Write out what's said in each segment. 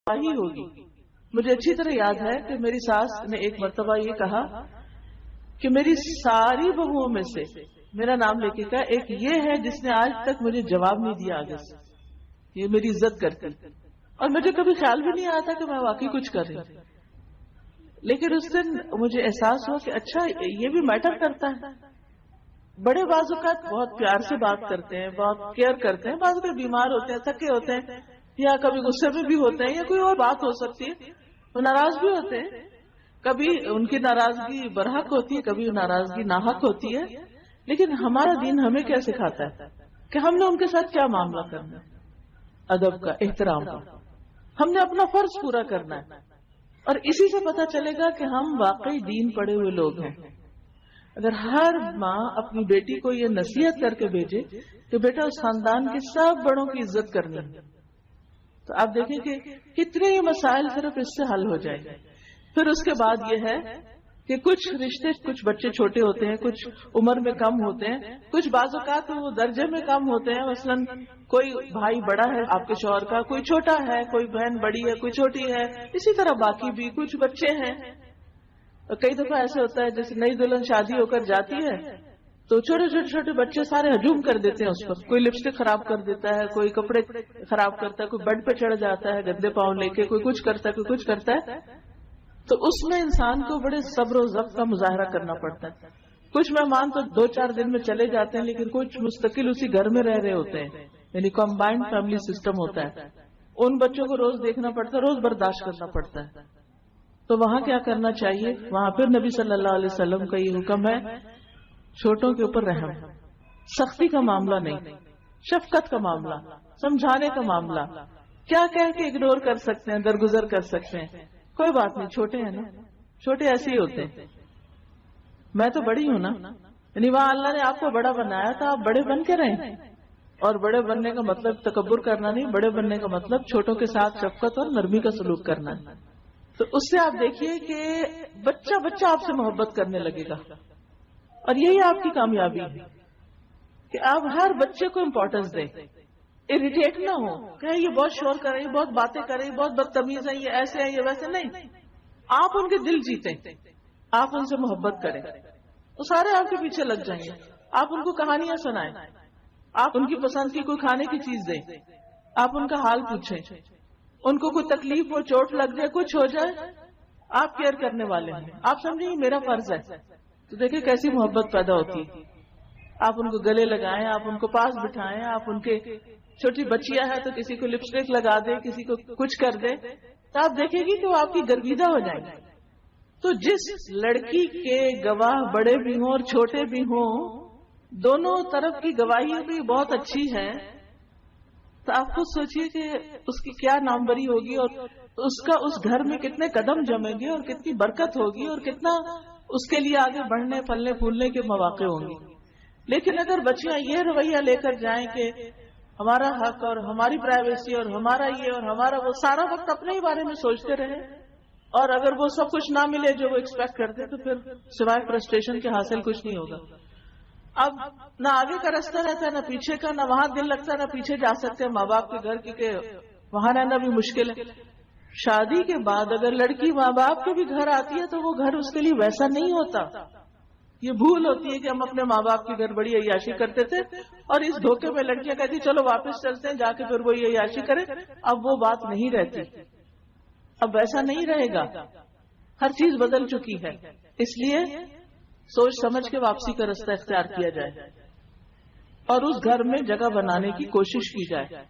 گواہی ہوگی. مجھے اچھی طرح یاد ہے کہ میری ساس نے ایک مرتبہ یہ کہا کہ میری ساری بہوؤں میں سے میرا نام لے کے کہا ایک یہ ہے جس نے آج تک مجھے جواب نہیں دیا آگے سے, یہ میری عزت کرتی, اور مجھے کبھی خیال بھی نہیں آتا کہ میں واقعی کچھ کر رہی ہوں. لیکن اس دن مجھے احساس ہوا کہ اچھا یہ بھی میٹر کرتا ہے. بڑے بعض اوقات بہت پیار سے بات کرتے ہیں, بہت کیئر کرتے ہیں, بعض اوقات بیمار ہوتے ہیں, تھکے ہوتے ہیں, یا کبھی غصے میں بھی ہوتے ہیں, یا کوئی اور بات ہو سکتی ہے, وہ ناراض بھی ہوتے ہیں. کبھی ان کی ناراضگی برحق ہوتی ہے, کبھی ناراضگی ناحق ہوتی ہے. لیکن ہمارا دین ہمیں کیا سکھاتا ہے کہ ہم نے ان کے ساتھ کیا معاملہ کرنا ہے, ادب کا, احترام کا. ہم نے اپنا فرض پورا کرنا ہے, اور اسی سے پتہ چلے گا کہ ہم واقعی دین پڑھے ہوئے لوگ ہیں. اگر ہر ماں اپنی بیٹی کو یہ نصیحت کر کے بھیجے کہ بیٹا اس خاندان کے سب بڑوں کی عزت کرنی ہے, تو آپ دیکھیں کہ کتنے ہی مسائل صرف اس سے حل ہو جائیں گے. پھر اس کے بعد یہ ہے کہ کچھ رشتے, کچھ بچے چھوٹے ہوتے ہیں, کچھ عمر میں کم ہوتے ہیں, کچھ بعض اوقات وہ درجے میں کم ہوتے ہیں. مثلاً کوئی بھائی بڑا ہے آپ کے شوہر کا, کوئی چھوٹا ہے, کوئی بہن بڑی ہے, کوئی چھوٹی ہے, اسی طرح باقی بھی کچھ بچے ہیں. کئی دفعہ ایسے ہوتا ہے جیسے نئی دلہن شادی ہو کر جاتی ہے تو چھوٹے چھوٹے چھوٹے بچے سارے ہجوم کر دیتے ہیں اس پر. کوئی لپسٹک خراب کر دیتا ہے, کوئی کپڑے خراب کرتا ہے, کوئی بیڈ پہ چڑھ جاتا ہے گندے پاؤں لے کے, کوئی کچھ کرتا ہے, کوئی کچھ کرتا ہے. تو اس میں انسان کو بڑے صبر و ضبط کا مظاہرہ کرنا پڑتا ہے. کچھ مہمان تو 2-4 دن میں چلے جاتے ہیں, لیکن کچھ مستقل اسی گھر میں رہ رہے ہوتے ہیں, یعنی کمبائنڈ فیملی سسٹم ہوتا ہے. ان بچوں کو روز دیکھنا پڑتا ہے, روز برداشت کرنا پڑتا ہے. تو وہاں کیا کرنا چاہیے؟ وہاں پھر نبی صلی اللہ علیہ وسلم کا یہ حکم ہے, چھوٹوں کے اوپر رحم, سختی کا معاملہ نہیں, شفقت کا معاملہ, سمجھانے کا معاملہ. کیا کہہ کے اگنور کر سکتے ہیں, درگزر کر سکتے ہیں, کوئی بات نہیں, چھوٹے ہیں نا, چھوٹے ایسے ہی ہوتے ہیں. میں تو بڑی ہوں نا, یعنی وہاں اللہ نے آپ کو بڑا بنایا تھا, آپ بڑے بن کے رہیں. اور بڑے بننے کا مطلب تکبر کرنا نہیں, بڑے بننے کا مطلب چھوٹوں کے ساتھ شفقت اور نرمی کا سلوک کرنا ہے. تو اس سے آپ دیکھیے کہ بچہ بچہ آپ سے محبت کرنے لگے گا, اور یہی آپ کی کامیابی ہے کہ آپ ہر بچے کو امپورٹنس دیں. اریٹیٹ نہ ہو کہ یہ بہت شور کر رہے ہیں, بہت باتیں کر رہے ہیں, بہت بدتمیز ہیں, یہ ایسے ہیں, یہ ویسے. نہیں, آپ ان کے دل جیتیں, آپ ان سے محبت کریں, تو سارے آپ کے پیچھے لگ جائیں گے. آپ ان کو کہانیاں سنائیں, آپ ان کی پسند کی کوئی کھانے کی چیز دیں, آپ ان کا حال پوچھیں, ان کو کوئی تکلیف ہو, چوٹ لگ جائے, کچھ ہو جائے, آپ کیئر کرنے والے ہیں, آپ سمجھیں یہ میرا فرض ہے. تو دیکھیں کیسی محبت پیدا ہوتی ہے. آپ ان کو گلے لگائیں, آپ ان کو پاس بٹھائیں, آپ ان کے چھوٹی بچیاں ہیں تو کسی کو لپسٹک لگا دیں, کسی کو کچھ کر دیں, تو آپ دیکھیں گی کہ وہ آپ کی گرویدہ ہو جائیں گے. تو جس لڑکی کے گواہ بڑے بھی ہوں اور چھوٹے بھی ہوں, دونوں طرف کی گواہی بھی بہت اچھی ہے, تو آپ خود سوچئے کہ اس کی کیا ناموری ہوگی, اور اس کا اس گھر میں کتنے قدم جمیں گے, اور کتنی برکت ہوگی, اور کتنا اس کے لیے آگے بڑھنے پھلنے پھولنے کے مواقع ہوں گے. لیکن اگر بچیاں یہ رویہ لے کر جائیں کہ ہمارا حق اور ہماری پرائیویسی اور ہمارا یہ اور ہمارا وہ, سارا وقت اپنے ہی بارے میں سوچتے رہے, اور اگر وہ سب کچھ نہ ملے جو وہ ایکسپیکٹ کرتے, تو پھر سوائے فرسٹریشن کے حاصل کچھ نہیں ہوگا. اب نہ آگے کا راستہ رہتا ہے, نہ پیچھے کا, نہ وہاں دل لگتا ہے, نہ پیچھے جا سکتے ہیں ماں باپ کے گھر, کیونکہ وہاں رہنا بھی مشکل ہے. شادی کے بعد اگر لڑکی ماں باپ کے بھی گھر آتی ہے تو وہ گھر اس کے لیے ویسا نہیں ہوتا. یہ بھول ہوتی ہے کہ ہم اپنے ماں باپ کی گھر بڑی عیاشی کرتے تھے, اور اس دھوکے میں لڑکیاں کہتی چلو واپس چلتے ہیں, جا کے پھر وہ عیاشی کرے. اب وہ بات نہیں رہتی, اب ویسا نہیں رہے گا, ہر چیز بدل چکی ہے. اس لیے سوچ سمجھ کے واپسی کا راستہ اختیار کیا جائے, اور اس گھر میں جگہ بنانے کی کوشش کی جائے.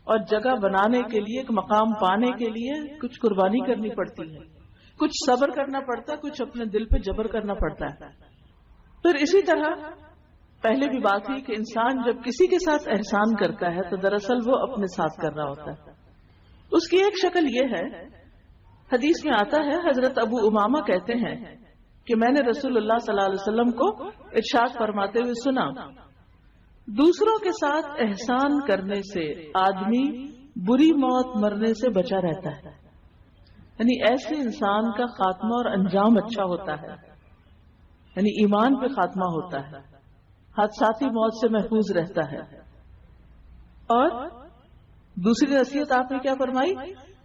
اور جگہ بنانے کے لیے, ایک مقام پانے کے لیے کچھ قربانی کرنی پڑتی ہے, کچھ صبر کرنا پڑتا ہے, کچھ اپنے دل پہ جبر کرنا پڑتا ہے. پھر اسی طرح پہلے بھی بات ہوئی کہ انسان جب کسی کے ساتھ احسان کرتا ہے تو دراصل وہ اپنے ساتھ کر رہا ہوتا ہے. اس کی ایک شکل یہ ہے, حدیث میں آتا ہے, حضرت ابو امامہ کہتے ہیں کہ میں نے رسول اللہ صلی اللہ علیہ وسلم کو ارشاد فرماتے ہوئے سنا, دوسروں کے ساتھ احسان کرنے سے آدمی بری موت مرنے سے بچا رہتا ہے. یعنی ایسے انسان کا خاتمہ اور انجام اچھا ہوتا ہے, یعنی ایمان پہ خاتمہ ہوتا ہے, حادثاتی موت سے محفوظ رہتا ہے. اور دوسری نصیحت آپ نے کیا فرمائی